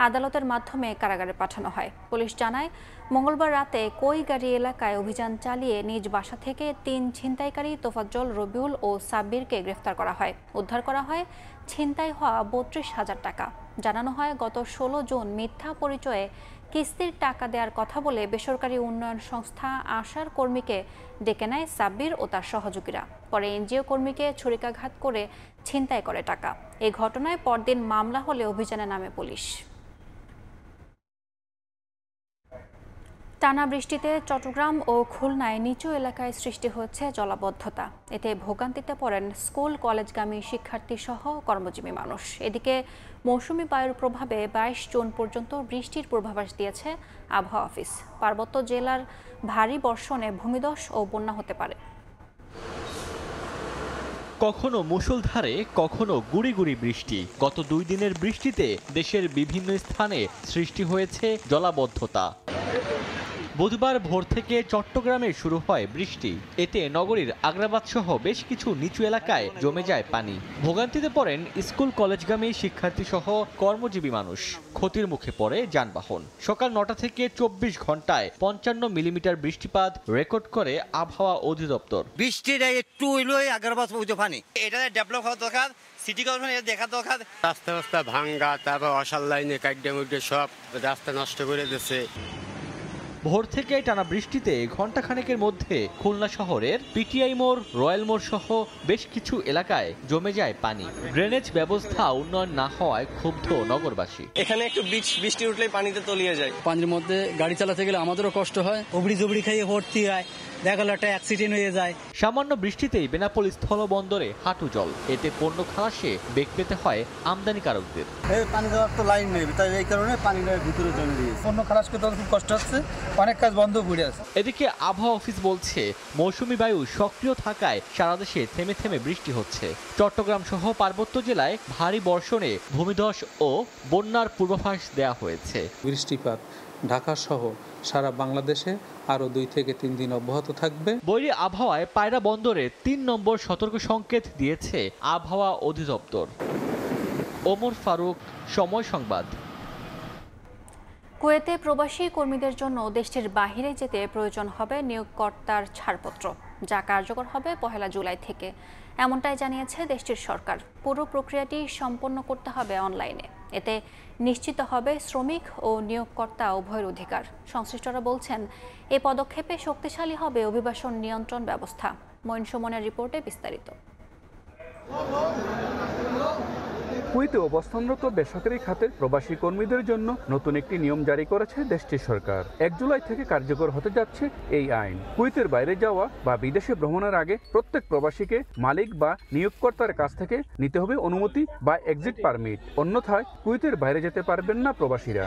আদালতের মাধ্যমে কারাগারে পাঠানো হয়। পুলিশ জানায়, মঙ্গলবার রাতে কৈগাড়ি এলাকায় অভিযান চালিয়ে নিজ বাসা থেকে 3 ছিনতাইকারী তোফাজ্জল, রবিউল ও সাব্বিরকে গ্রেফতার করা হয়। উদ্ধার করা হয় ছিনতাই হওয়া 32,000 টাকা। জানানো হয়, গত 16 জুন মিথ্যা পরিচয়ে কিস্তির টাকা দেওয়ার কথা বলে বেসরকারি উন্নয়ন সংস্থা আশার কর্মীকে ডেকে নেয় সাব্বির ও তার সহযোগীরা। পরে এনজিও কর্মীকে ছুরিকাঘাত করে ছিনতাই করে টাকা। এই ঘটনায় পরদিন মামলা হলে অভিযানে নামে পুলিশ। টানা বৃষ্টিতে চট্টগ্রাম ও খুলনায় নিচু এলাকায় সৃষ্টি হয়েছে জলাবদ্ধতা। এতে ভোগান্তিতে পড়েন স্কুল কলেজগামী শিক্ষার্থী সহ কর্মজীবী মানুষ। এদিকে মৌসুমি বায়ুর প্রভাবে 22 জুন পর্যন্ত বৃষ্টির পূর্বাভাস দিয়েছে আবহাওয়া অফিস। পার্বত্য জেলার ভারী বর্ষণে ভূমিধস ও বন্যা হতে পারে। কখনো মুষলধারে, কখনো গুড়ি গুড়ি বৃষ্টি। গত 2 দিনের বৃষ্টিতে দেশের বিভিন্ন স্থানে সৃষ্টি হয়েছে জলাবদ্ধতা। বুধবার ভোর থেকে চট্টগ্রামে শুরু হয় বৃষ্টি। এতে নগরীর আগ্রাবাদ সহ বেশ কিছু নিচু এলাকায় জমে যায় পানি। ভোগান্তিতে পড়েন স্কুল কলেজগামী শিক্ষার্থী সহ কর্মজীবী মানুষ। ক্ষতির মুখে পড়ে যানবাহন। সকাল 9টা থেকে 24 ঘন্টায় 55 মিলিমিটার বৃষ্টিপাত রেকর্ড করে আবহাওয়া অধিদপ্তর। বৃষ্টিটা একটু হইলেই আগ্রাবাদ পৌঁছে পানি, এটা ডেভেলপ হওয়া দরকার, সিটি কর্পোরেশন দেখা দরকার। রাস্তা ভাঙ্গা, তারপর অসার লাইনে কাইডে সব রাস্তা নষ্ট করে দিচ্ছে। ভোর থেকে টানা বৃষ্টিতে ঘণ্টাখানেকের মধ্যে খুলনা শহরের পিটিআই মোড়, রয়্যাল মোড় সহ বেশ কিছু এলাকায় জমে যায় পানি। ড্রেনেজ ব্যবস্থা উন্নয়ন না হওয়ায় ক্ষুব্ধ নগরবাসী। এখানে একটু বৃষ্টি উঠলেই পানিতে তলিয়ে যায়। পানির মধ্যে গাড়ি চালাতে গেলে আমাদেরও কষ্ট হয়, উবড়ি জুবড়ি খাইয়ে ভর্তি হয়, দেখা গেল একটা অ্যাক্সিডেন্ট হয়ে যায়। সামান্য বৃষ্টিতেই বেনাপোল স্থলবন্দরে হাঁটু জল। এতে পণ্য খালাসে বেগ পেতে হয় আমদানিকারকদের। পানি দেওয়ার তো লাইন নেই, তাই এই কারণে পানিটা ভিতরে জমে দিয়েছে। পণ্য খালাস করতে খুব কষ্ট হচ্ছে, অনেক কাজ বন্ধ পড়ে আছে। এদিকে আবহাওয়া অফিস বলছে, মৌসুমী বায়ু সক্রিয় থাকায় সারা দেশে থেমে থেমে বৃষ্টি হচ্ছে। চট্টগ্রাম সহ পার্বত্য জেলায় ভারী বর্ষণে ভূমিধস ও বন্যার পূর্বাভাস দেওয়া হয়েছে। বৃষ্টিপাত ঢাকা সহ সারা বাংলাদেশে আরো 2 থেকে 3 দিন অব্যাহত থাকবে। বৈরী আবহাওয়ায় পায়রা বন্দরে 3 নম্বর সতর্ক সংকেত দিয়েছে আবহাওয়া অধিদপ্তর। ওমর ফারুক, সময় সংবাদ। কুয়েতে প্রবাসী কর্মীদের জন্য দেশটির বাহিরে যেতে প্রয়োজন হবে নিয়োগকর্তার ছাড়পত্র, যা কার্যকর হবে 1 জুলাই থেকে। এমনটাই জানিয়েছে দেশটির সরকার। পুরো প্রক্রিয়াটি সম্পন্ন করতে হবে অনলাইনে। এতে নিশ্চিত হবে শ্রমিক ও নিয়োগকর্তা উভয়ের অধিকার। সংশ্লিষ্টরা বলছেন, এই পদক্ষেপে শক্তিশালী হবে অভিবাসন নিয়ন্ত্রণ ব্যবস্থা। মঈন সুমনের রিপোর্টে বিস্তারিত। কুয়েতে অবস্থানরত বেসরকারি খাতের প্রবাসী কর্মীদের জন্য নতুন একটি নিয়ম জারি করেছে দেশটির সরকার। 1 জুলাই থেকে কার্যকর হতে যাচ্ছে এই আইন। কুয়েতের বাইরে যাওয়া বা বিদেশে ভ্রমণের আগে প্রত্যেক প্রবাসীকে মালিক বা নিয়োগকর্তার কাছ থেকে নিতে হবে অনুমতি বা এক্সিট পারমিট, অন্যথায় কুয়েতের বাইরে যেতে পারবেন না প্রবাসীরা।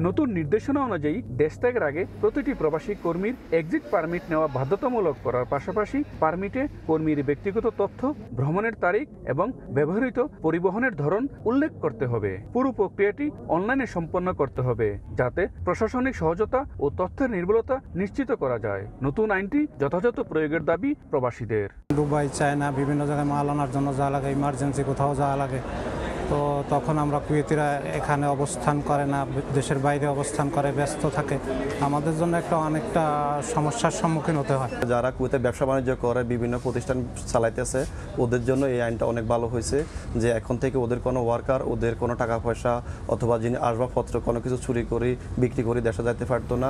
নতুন নির্দেশনা অনুযায়ী দেশ ত্যাগের আগে প্রতিটি প্রবাসী কর্মীর এক্সিট পারমিট নেওয়া বাধ্যতামূলক করার পাশাপাশি পারমিটে কর্মীর ব্যক্তিগত তথ্য, ভ্রমণের তারিখ এবং ব্যবহৃত পরিবহনের ধরন উল্লেখ করতে হবে। পুরো প্রক্রিয়াটি অনলাইনে সম্পন্ন করতে হবে যাতে প্রশাসনিক সহজতা ও তথ্যের নির্ভুলতা নিশ্চিত করা যায়। নতুন আইনটি যথাযথ প্রয়োগের দাবি প্রবাসীদের। দুবাই, চায়না বিভিন্ন জায়গায় মাল আনার জন্য যা লাগে, ইমার্জেন্সি কোথাও যাওয়া লাগে, তো তখন আমরা কুয়েতিরা এখানে অবস্থান করে না, দেশের বাইরে অবস্থান করে, ব্যস্ত থাকে। আমাদের জন্য অনেকটা সমস্যার সম্মুখীন হতে হয়। যারা কুয়েতে ব্যবসা বাণিজ্য করে, বিভিন্ন প্রতিষ্ঠান চালাইতেছে, ওদের জন্য এই আইনটা অনেক ভালো হয়েছে যে এখন থেকে ওদের কোনো ওয়ার্কার, ওদের কোনো টাকা পয়সা অথবা যিনি আসবাবপত্র কোনো কিছু চুরি করে বিক্রি করে দেশে যাইতে পারতো না।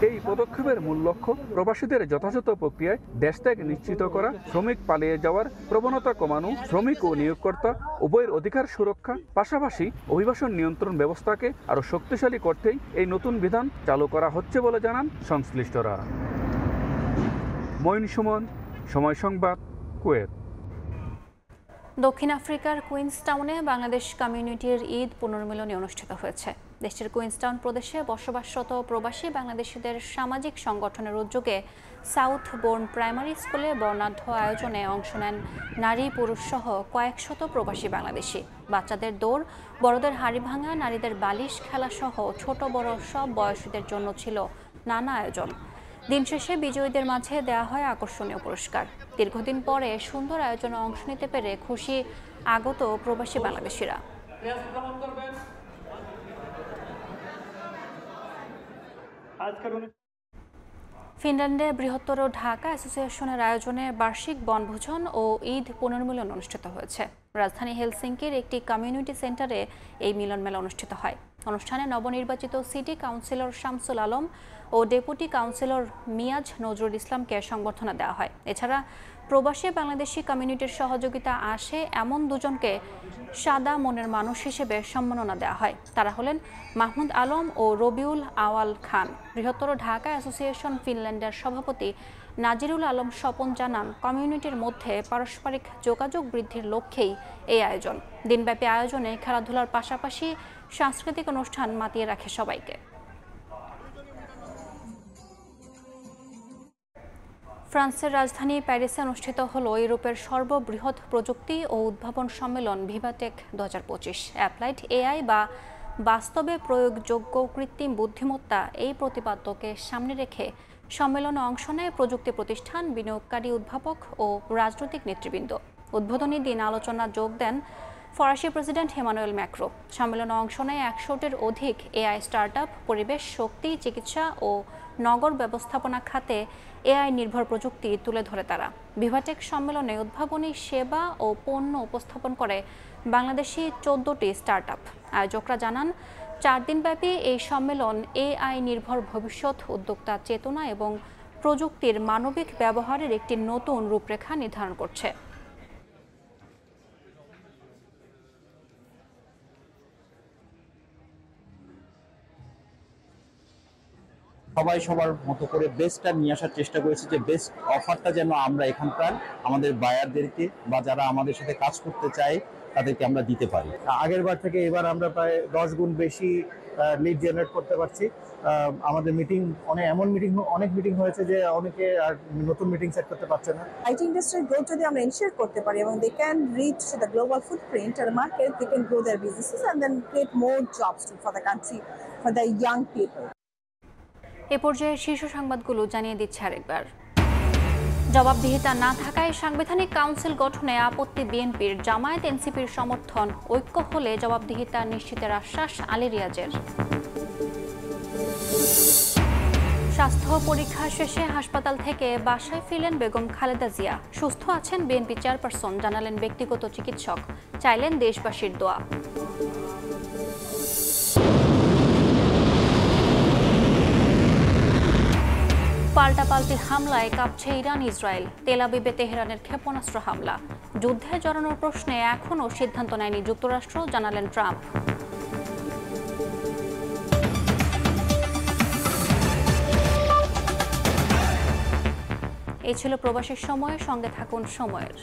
এই পদক্ষেপের মূল লক্ষ্য প্রবাসীদের যথাযথ প্রক্রিয়ায় দেশ ত্যাগ নিশ্চিত করা, শ্রমিক পালিয়ে যাওয়ার প্রবণতা কমানো, শ্রমিক ও নিয়োগকর্তা উভয়ের অধিকার সুরক্ষা, পাশাপাশি অভিবাসন নিয়ন্ত্রণ ব্যবস্থাকে আরও শক্তিশালী করতেই এই নতুন বিধান চালু করা হচ্ছে বলে জানান সংশ্লিষ্টরা। মঈন সুমন, সময় সংবাদ, কুয়েত। দক্ষিণ আফ্রিকার কুইন্সটাউনে বাংলাদেশ কমিউনিটির ঈদ পুনর্মিলনী অনুষ্ঠিত হয়েছে। দেশটির কুইন্সটাউন প্রদেশে বসবাসরত প্রবাসী বাংলাদেশিদের সামাজিক সংগঠনের উদ্যোগে সাউথ বোর্ন প্রাইমারি স্কুলে বর্ণাঢ্য আয়োজনে অংশ নেন নারী পুরুষ সহ কয়েকশত প্রবাসী বাংলাদেশি। বাচ্চাদের দৌড়, বড়দের হাড়ি ভাঙা, নারীদের বালিশ খেলা সহ ছোট বড় সব বয়সীদের জন্য ছিল নানা আয়োজন। দিন শেষে বিজয়ীদের মাঝে দেয়া হয় আকর্ষণীয় পুরস্কার। দীর্ঘদিন পরে সুন্দর আয়োজনে অংশ নিতে পেরে খুশি আগত প্রবাসী বাংলাদেশিরা। ফিনল্যান্ডে বৃহত্তর ঢাকা অ্যাসোসিয়েশনের আয়োজনে বার্ষিক বনভোজন ও ঈদ পুনর্মিলন অনুষ্ঠিত হয়েছে। রাজধানী হেলসিঙ্কির একটি কমিউনিটি সেন্টারে এই মিলনমেলা অনুষ্ঠিত হয়। অনুষ্ঠানে নবনির্বাচিত সিটি কাউন্সিলর শামসুল আলম ও ডেপুটি কাউন্সিলর মিয়াজ নজরুল ইসলামকে সংবর্ধনা দেওয়া হয়। এছাড়া প্রবাসী বাংলাদেশি কমিউনিটির সহযোগিতা আসে এমন দুজনকে সাদা মনের মানুষ হিসেবে সম্মাননা দেওয়া হয়। তারা হলেন মাহমুদ আলম ও রবিউল আওয়াল খান। বৃহত্তর ঢাকা অ্যাসোসিয়েশন ফিনল্যান্ডের সভাপতি নাজিরুল আলম স্বপন জানান, কমিউনিটির মধ্যে পারস্পরিক যোগাযোগ বৃদ্ধির লক্ষ্যেই এই আয়োজন। দিনব্যাপী আয়োজনে খেলাধুলার পাশাপাশি সাংস্কৃতিক অনুষ্ঠান মাতিয়ে রাখে সবাইকে। ফ্রান্সের রাজধানী প্যারিসে অনুষ্ঠিত হলো ইউরোপের সর্ববৃহৎ প্রযুক্তি ও উদ্ভাবন সম্মেলন ভিভাটেক 2025। অ্যাপ্লাইড এআই বা বাস্তবে প্রয়োগযোগ্য কৃত্রিম বুদ্ধিমত্তা এই প্রতিপাদ্যকে সামনে রেখে সম্মেলনে অংশ নেয় প্রযুক্তি প্রতিষ্ঠান, বিনিয়োগকারী, উদ্ভাবক ও রাজনৈতিক নেতৃবৃন্দ। উদ্বোধনী দিন আলোচনা যোগ দেন ফরাসি প্রেসিডেন্ট ইমানুয়েল ম্যাক্রো। সম্মেলনে অংশ নেয় 100-টির অধিক এআই স্টার্টআপ। পরিবেশ, শক্তি, চিকিৎসা ও নগর ব্যবস্থাপনা খাতে এআই নির্ভর প্রযুক্তি তুলে ধরে তারা। ভিভাটেক সম্মেলনে উদ্ভাবনী সেবা ও পণ্য উপস্থাপন করে বাংলাদেশি 14টি স্টার্টআপ। আয়োজকরা জানান, 4 দিনব্যাপী এই সম্মেলন এআই নির্ভর ভবিষ্যৎ, উদ্যোক্তা চেতনা এবং প্রযুক্তির মানবিক ব্যবহারের একটি নতুন রূপরেখা নির্ধারণ করছে। সবাই সবার মতো করে বেস্টটা নিয়ে আসার চেষ্টা করেছি, যে বেস্ট অফারটা যেন আমরা এখানকার আমাদের বায়ারদেরকে বা যারা আমাদের সাথে কাজ করতে চায় তাদেরকে আমরা দিতে পারি। আগের বার থেকে এবার আমরা প্রায় 10 গুণ বেশি লিড জেনারেট করতে পারছি। আমাদের মিটিং অনেক মিটিং হয়েছে যে অনেকে আর নতুন মিটিং সেট করতে পারছে না। আইটি ইন্ডাস্ট্রির গ্রোথ যদি আমরা এনশিওর করতে পারি এবং they can reach the global footprint আর market, they can grow their businesses and then create more jobs for the country, for the young people. এ পর্যায়ে শীর্ষ সংবাদগুলো জানিয়ে দিচ্ছে আরেকবার। জবাবদিহিতা না থাকায় সাংবিধানিক কাউন্সিল গঠনে আপত্তি বিএনপির। জামায়াত এনসিপির সমর্থন, ঐক্য হলে জবাবদিহিতা নিশ্চিতের আশ্বাস আলী রিয়াজের। স্বাস্থ্য পরীক্ষা শেষে হাসপাতাল থেকে বাসায় ফিরলেন বেগম খালেদা জিয়া। সুস্থ আছেন বিএনপি চেয়ারপারসন, জানালেন ব্যক্তিগত চিকিৎসক। চাইলেন দেশবাসীর দোয়া। পাল্টাপাল্টি হামলায় কাঁপছে ইরান ইসরায়েল। তেল আবিবে তেহরানের ক্ষেপণাস্ত্র হামলা। যুদ্ধে জড়ানোর প্রশ্নে এখনও সিদ্ধান্ত নেয়নি যুক্তরাষ্ট্র, জানালেন ট্রাম্প। এই ছিল প্রবাসীর সময়। সঙ্গে থাকুন সময়ের।